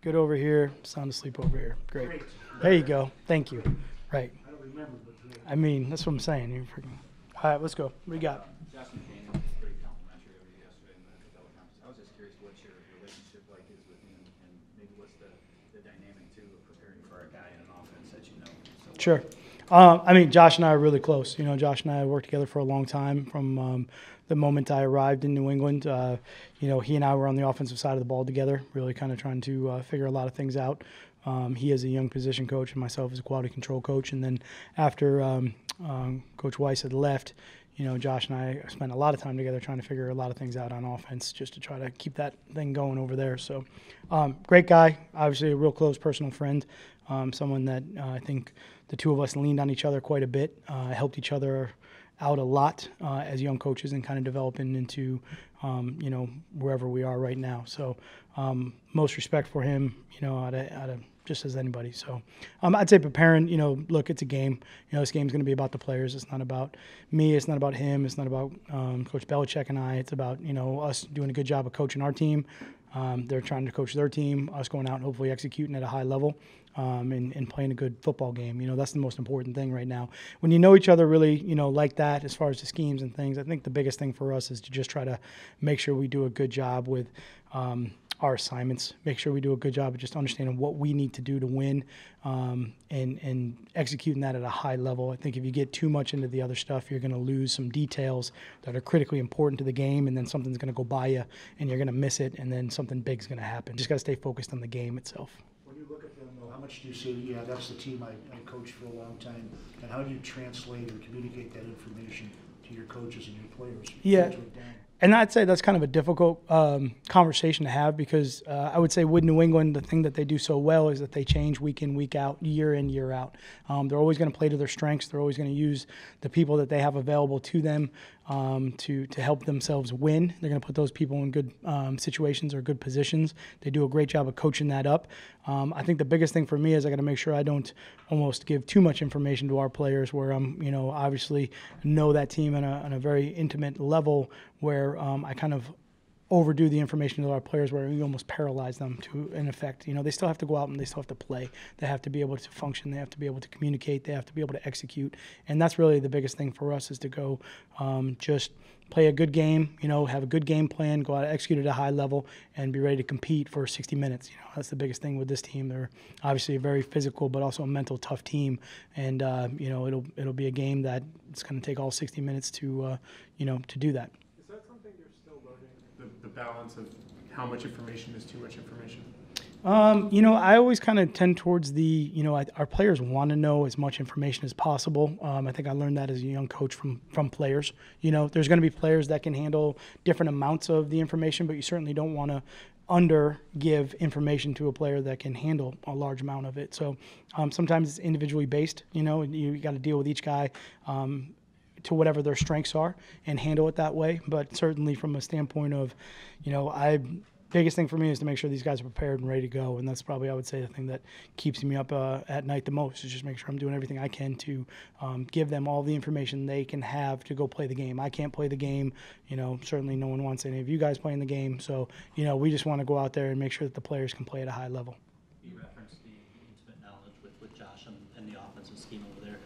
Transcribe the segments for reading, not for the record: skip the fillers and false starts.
Good over here, sound asleep over here. Great. There you go. Thank you. Right. I don't remember, but great. I mean, that's what I'm saying. You're freaking. All right, let's go. What do you got? Josh McCain was pretty complimentary of you yesterday in the teleconference. I was just curious what your relationship like is with him, and maybe what's the dynamic too of preparing for a guy in an offense that you know so well. Sure. I mean, Josh and I are really close. You know, Josh and I worked together for a long time from the moment I arrived in New England. You know, he and I were on the offensive side of the ball together, really kind of trying to figure a lot of things out. He is a young position coach and myself as a quality control coach. And then after Coach Weiss had left, you know, Josh and I spent a lot of time together trying to figure a lot of things out on offense just to try to keep that thing going over there. So great guy, obviously a real close personal friend, someone that I think the two of us leaned on each other quite a bit, helped each other out a lot as young coaches and kind of developing into, you know, wherever we are right now. So most respect for him, you know, out of just as anybody. So I'd say preparing, you know, look, it's a game. You know, this game's going to be about the players. It's not about me. It's not about him. It's not about Coach Belichick and I. It's about, you know, us doing a good job of coaching our team. They're trying to coach their team, us going out and hopefully executing at a high level and playing a good football game. You know, that's the most important thing right now. When you know each other really, you know, like that as far as the schemes and things, I think the biggest thing for us is to just try to make sure we do a good job with our assignments, make sure we do a good job of just understanding what we need to do to win and executing that at a high level. I think if you get too much into the other stuff, you're going to lose some details that are critically important to the game, and then something's going to go by you and you're going to miss it, and then something big's going to happen. Just got to stay focused on the game itself. When you look at them, though, how much do you say, yeah, that's the team I coached for a long time, and how do you translate or communicate that information to your coaches and your players? Yeah. And I'd say that's kind of a difficult conversation to have because I would say with New England, the thing that they do so well is that they change week in, week out, year in, year out. They're always going to play to their strengths. They're always going to use the people that they have available to them to help themselves win. They're going to put those people in good situations or good positions. They do a great job of coaching that up. I think the biggest thing for me is I got to make sure I don't almost give too much information to our players where I'm, you know, obviously know that team on a very intimate level where I kind of overdo the information to our players where we almost paralyze them to an effect. You know, they still have to go out and they still have to play. They have to be able to function. They have to be able to communicate. They have to be able to execute. And that's really the biggest thing for us is to go just play a good game, you know, have a good game plan, go out and execute at a high level, and be ready to compete for 60 minutes. You know, that's the biggest thing with this team. They're obviously a very physical but also a mental tough team. And, you know, it'll be a game that it's going to take all 60 minutes to, you know, to do that. Is that something you're still learning, the balance of how much information is too much information? You know, I always kind of tend towards the, you know, our players want to know as much information as possible. I think I learned that as a young coach from players. You know, there's going to be players that can handle different amounts of the information, but you certainly don't want to give information to a player that can handle a large amount of it. So sometimes it's individually based, you know, and you got to deal with each guy to whatever their strengths are and handle it that way. But certainly from a standpoint of, you know, biggest thing for me is to make sure these guys are prepared and ready to go, and that's probably, I would say, the thing that keeps me up at night the most is just make sure I'm doing everything I can to give them all the information they can have to go play the game. I can't play the game, you know, certainly no one wants any of you guys playing the game, so, you know, we just want to go out there and make sure that the players can play at a high level. You referenced the intimate knowledge with Josh and the offensive scheme over there.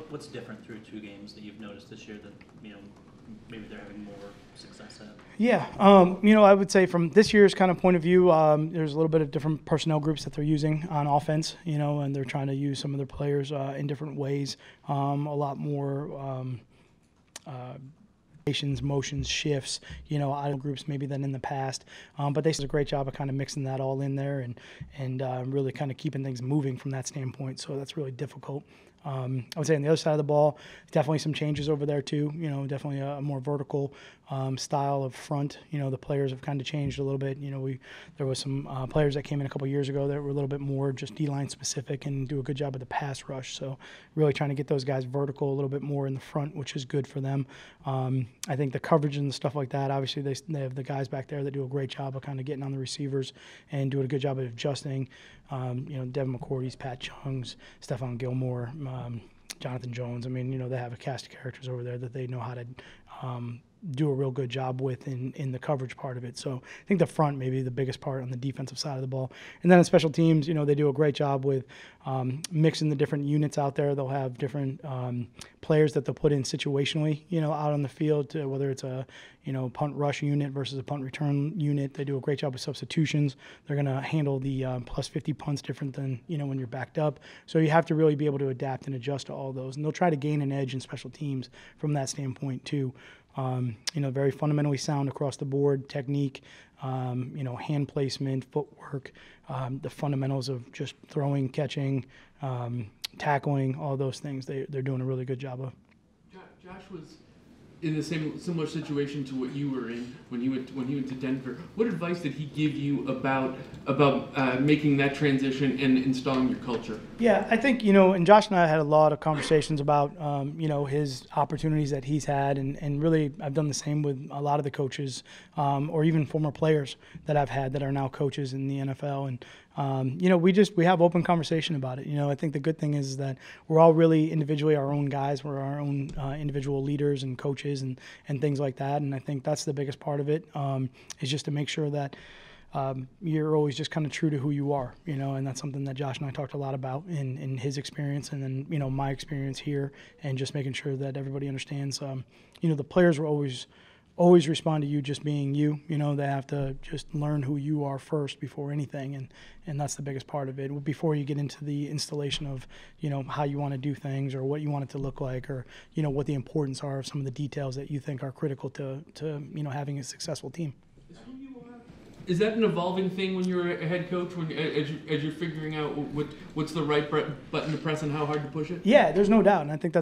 What's different through two games that you've noticed this year that, you know, maybe they're having more success at? Yeah, you know, I would say from this year's kind of point of view, there's a little bit of different personnel groups that they're using on offense, you know, and they're trying to use some of their players in different ways, a lot more motions, shifts, you know, idle groups maybe than in the past. But they did a great job of kind of mixing that all in there and really kind of keeping things moving from that standpoint. So that's really difficult. I would say on the other side of the ball, definitely some changes over there too. You know, definitely a more vertical style of front. You know, the players have kind of changed a little bit. You know, there was some players that came in a couple years ago that were a little bit more just D-line specific and do a good job of the pass rush. So really trying to get those guys vertical a little bit more in the front, which is good for them. I think the coverage and stuff like that, obviously they have the guys back there that do a great job of kind of getting on the receivers and doing a good job of adjusting. You know, Devin McCourty's, Pat Chung's, Stephon Gilmore, Jonathan Jones. I mean, you know, they have a cast of characters over there that they know how to do a real good job with in the coverage part of it. So I think the front may be the biggest part on the defensive side of the ball. And then on special teams, they do a great job with mixing the different units out there. They'll have different players that they'll put in situationally, out on the field, whether it's a, punt rush unit versus a punt return unit. They do a great job with substitutions. They're going to handle the plus 50 punts different than, when you're backed up. So you have to really be able to adapt and adjust to all those. And they'll try to gain an edge in special teams from that standpoint too. Very fundamentally sound across the board, technique, hand placement, footwork, the fundamentals of just throwing, catching, tackling, all those things. They're doing a really good job of. Josh was in the similar situation to what you were in when he went to Denver. What advice did he give you about making that transition and installing your culture? Yeah, I think, and Josh and I had a lot of conversations about, his opportunities that he's had. And really, I've done the same with a lot of the coaches or even former players that I've had that are now coaches in the NFL. And, we have open conversation about it. I think the good thing is that we're all really individually our own guys. We're our own individual leaders and coaches and things like that. And I think that's the biggest part of it, is just to make sure that you're always just kind of true to who you are, and that's something that Josh and I talked a lot about in his experience and then, my experience here, and just making sure that everybody understands, the players will always respond to you just being you. They have to just learn who you are first before anything, and that's the biggest part of it. Before you get into the installation of, how you want to do things or what you want it to look like, or, what the importance are of some of the details that you think are critical to having a successful team. Is that an evolving thing when you're a head coach, as you're figuring out what's the right button to press and how hard to push it? Yeah, there's no doubt, and I think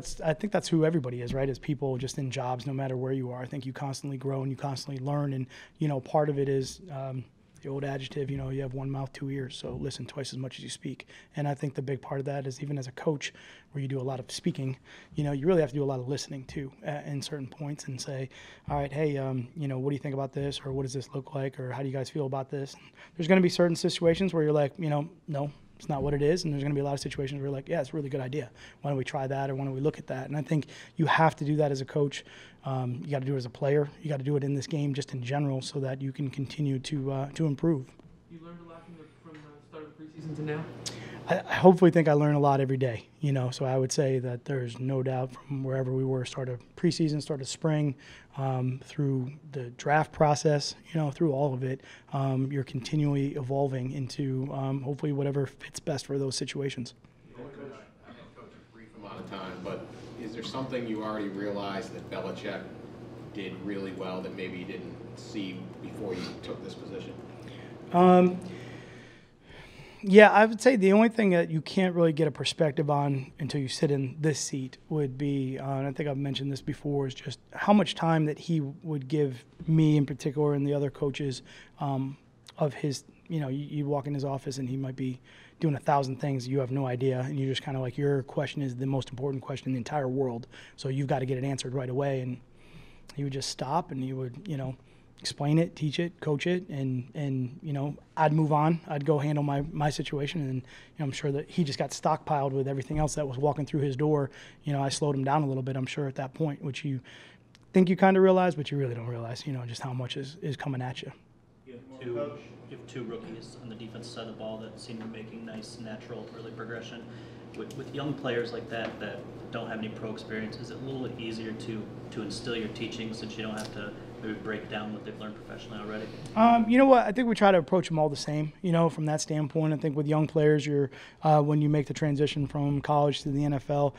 that's who everybody is, right? As people just in jobs, no matter where you are, I think you constantly grow and you constantly learn, and part of it is the old adjective, you have one mouth, two ears, so listen twice as much as you speak. And I think the big part of that is, even as a coach, where you do a lot of speaking, you really have to do a lot of listening too in certain points, and say, all right, hey, what do you think about this, or what does this look like, or how do you guys feel about this? And there's going to be certain situations where you're like, no, it's not what it is, and there's going to be a lot of situations where you're like, yeah, it's a really good idea. Why don't we try that, or why don't we look at that? And I think you have to do that as a coach. You got to do it as a player. You got to do it in this game just in general, so that you can continue to improve. You learned a lot from the start of the preseason to now? I hopefully think I learn a lot every day, so I would say that there's no doubt from wherever we were, start of preseason, start of spring, through the draft process, through all of it, you're continually evolving into hopefully whatever fits best for those situations. I know Coach a brief amount of time, but is there something you already realized that Belichick did really well that maybe you didn't see before you took this position? Yeah, I would say the only thing that you can't really get a perspective on until you sit in this seat would be, and I think I've mentioned this before, is just how much time that he would give me in particular and the other coaches of his, you walk in his office and he might be doing 1,000 things you have no idea, and you're just kind of like, your question is the most important question in the entire world, so you've got to get it answered right away. And he would just stop and he would, explain it, teach it, coach it, and I'd move on. I'd go handle my situation, and I'm sure that he just got stockpiled with everything else that was walking through his door. I slowed him down a little bit, I'm sure, at that point, which you think you kind of realize, but you really don't realize, just how much is coming at you. You have two rookies on the defensive side of the ball that seem to be making nice, natural early progression. With young players like that don't have any pro experience, is it a little bit easier to instill your teaching, since you don't have to maybe break down what they've learned professionally already? You know what? I think we try to approach them all the same, from that standpoint. I think with young players, when you make the transition from college to the NFL,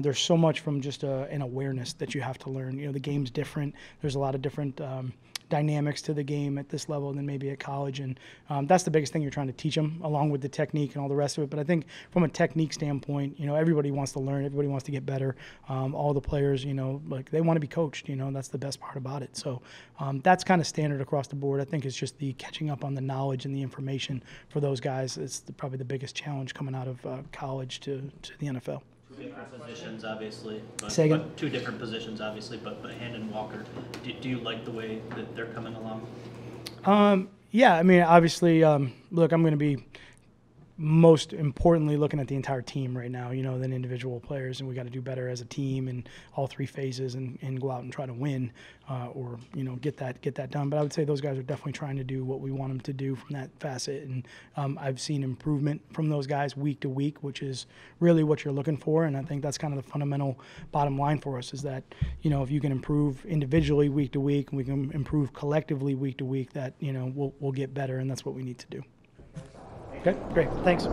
there's so much from just an awareness that you have to learn. The game's different. There's a lot of different dynamics to the game at this level than maybe at college, and that's the biggest thing you're trying to teach them, along with the technique and all the rest of it. But I think from a technique standpoint, everybody wants to learn, everybody wants to get better. All the players, they want to be coached. That's the best part about it. So that's kind of standard across the board. I think it's just the catching up on the knowledge and the information for those guys. It's probably the biggest challenge coming out of college to the NFL. Two different positions, obviously. But two different positions, obviously. But Hand and Walker, do you like the way that they're coming along? Yeah, I mean, obviously, look, I'm going to be most importantly looking at the entire team right now, than individual players, and we got to do better as a team in all three phases and go out and try to win or get that done. But I would say those guys are definitely trying to do what we want them to do from that facet, and I've seen improvement from those guys week to week, which is really what you're looking for. And I think that's kind of the fundamental bottom line for us is that if you can improve individually week to week and we can improve collectively week to week, that we'll get better, and that's what we need to do. Okay, great. Thanks.